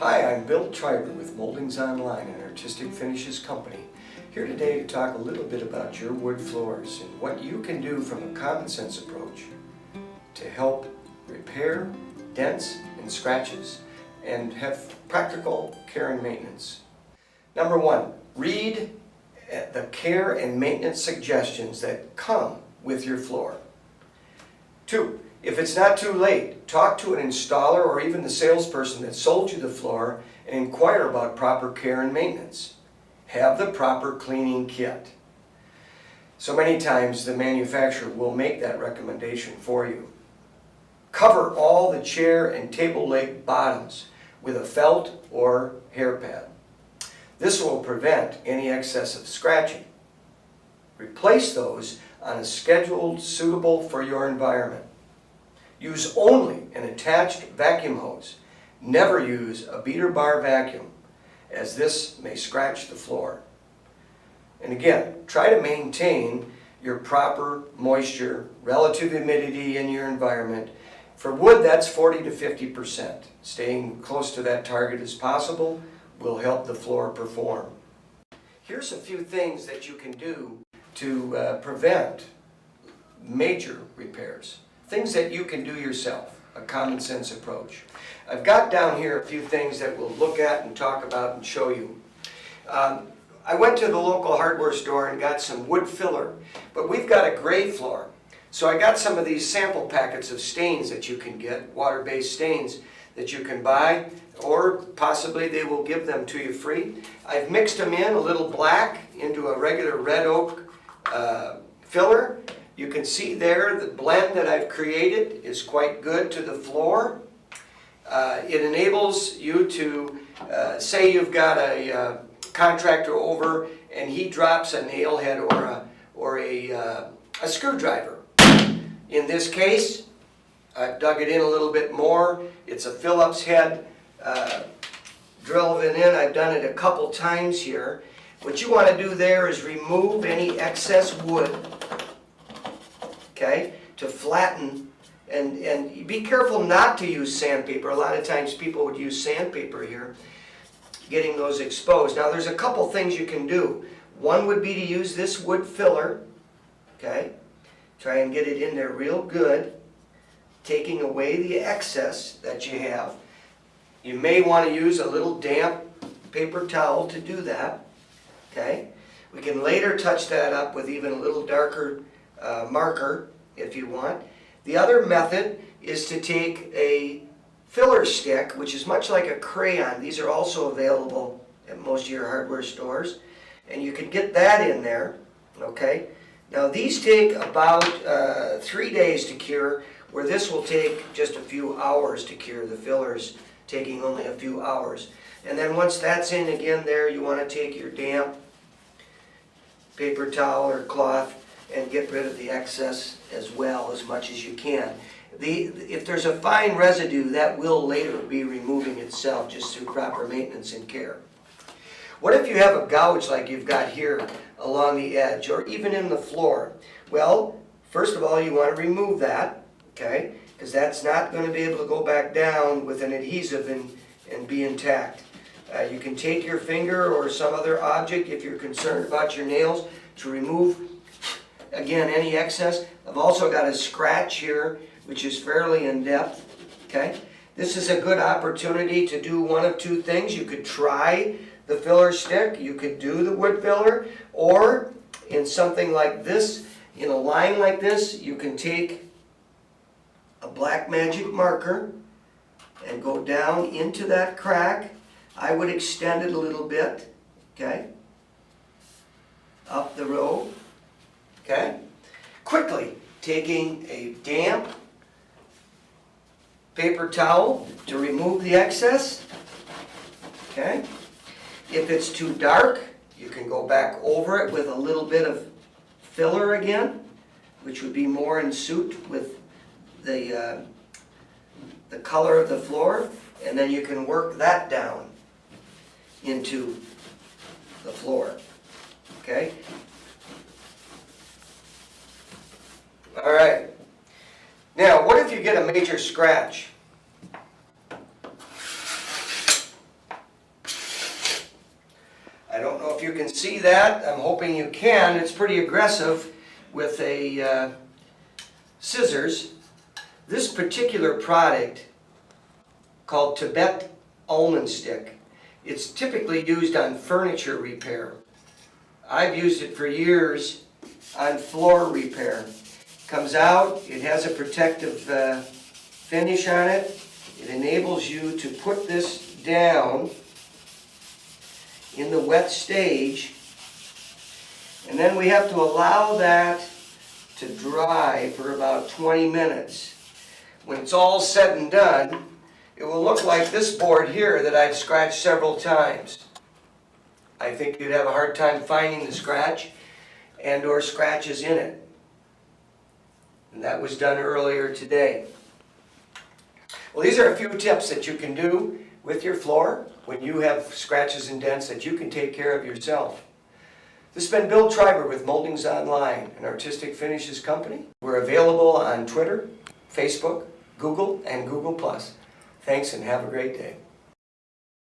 Hi, I'm Bill Triber with Moldings Online, an artistic finishes company. Here today to talk a little bit about your wood floors and what you can do from a common sense approach to help repair dents and scratches and have practical care and maintenance. Number one, read the care and maintenance suggestions that come with your floor. Two, if it's not too late, talk to an installer or even the salesperson that sold you the floor and inquire about proper care and maintenance. Have the proper cleaning kit. So many times the manufacturer will make that recommendation for you. Cover all the chair and table leg bottoms with a felt or hair pad. This will prevent any excessive scratching. Replace those on a schedule suitable for your environment. Use only an attached vacuum hose. Never use a beater bar vacuum, as this may scratch the floor. And again, try to maintain your proper moisture, relative humidity in your environment. For wood, that's 40 to 50%. Staying close to that target as possible will help the floor perform. Here's a few things that you can do to prevent major repairs. Things that you can do yourself, a common sense approach. I've got down here a few things that we'll look at and talk about and show you. I went to the local hardware store and got some wood filler, but we've got a gray floor. So I got some of these sample packets of stains that you can get, water-based stains that you can buy, or possibly they will give them to you free. I've mixed them in a little black into a regular red oak filler. You can see there the blend that I've created is quite good to the floor. It enables you to, say you've got a contractor over and he drops a nail head or a screwdriver. In this case, I've dug it in a little bit more. It's a Phillips head. Drill it in. I've done it a couple times here. What you want to do there is remove any excess wood, okay, to flatten, and be careful not to use sandpaper. A lot of times people would use sandpaper here, getting those exposed. Now there's a couple things you can do. One would be to use this wood filler, okay, try and get it in there real good, taking away the excess that you have. You may want to use a little damp paper towel to do that, okay. We can later touch that up with even a little darker marker if you want. The other method is to take a filler stick, which is much like a crayon. These are also available at most of your hardware stores, and you can get that in there, okay. Now these take about 3 days to cure, where this will take just a few hours to cure. The fillers taking only a few hours. And then once that's in again there, you want to take your damp paper towel or cloth and get rid of the excess as well, as much as you can. If there's a fine residue, that will later be removing itself just through proper maintenance and care. What if you have a gouge like you've got here along the edge or even in the floor? Well, first of all, you want to remove that, okay, because that's not going to be able to go back down with an adhesive and be intact. You can take your finger or some other object if you're concerned about your nails to remove, again, any excess. I've also got a scratch here, which is fairly in depth, okay? This is a good opportunity to do one of two things. You could try the filler stick, you could do the wood filler, or in something like this, in a line like this, you can take a black magic marker and go down into that crack. I would extend it a little bit, okay, up the row, okay, quickly taking a damp paper towel to remove the excess, okay. If it's too dark, you can go back over it with a little bit of filler again, which would be more in suit with the color of the floor, and then you can work that down into the floor, okay? All right. Now, what if you get a major scratch? you can see that. I'm hoping you can. It's pretty aggressive with a scissors. This particular product, called Tibet almond stick, it's typically used on furniture repair. I've used it for years on floor repair. Comes out, it has a protective finish on it. It enables you to put this down in the wet stage, and then we have to allow that to dry for about 20 minutes. When it's all said and done, it will look like this board here that I've scratched several times. I think you'd have a hard time finding the scratch and or scratches in it. And that was done earlier today. Well, these are a few tips that you can do with your floor when you have scratches and dents that you can take care of yourself. This has been Bill Triber with Moldings Online, an artistic finishes company. We're available on Twitter, Facebook, Google, and Google+. Thanks and have a great day.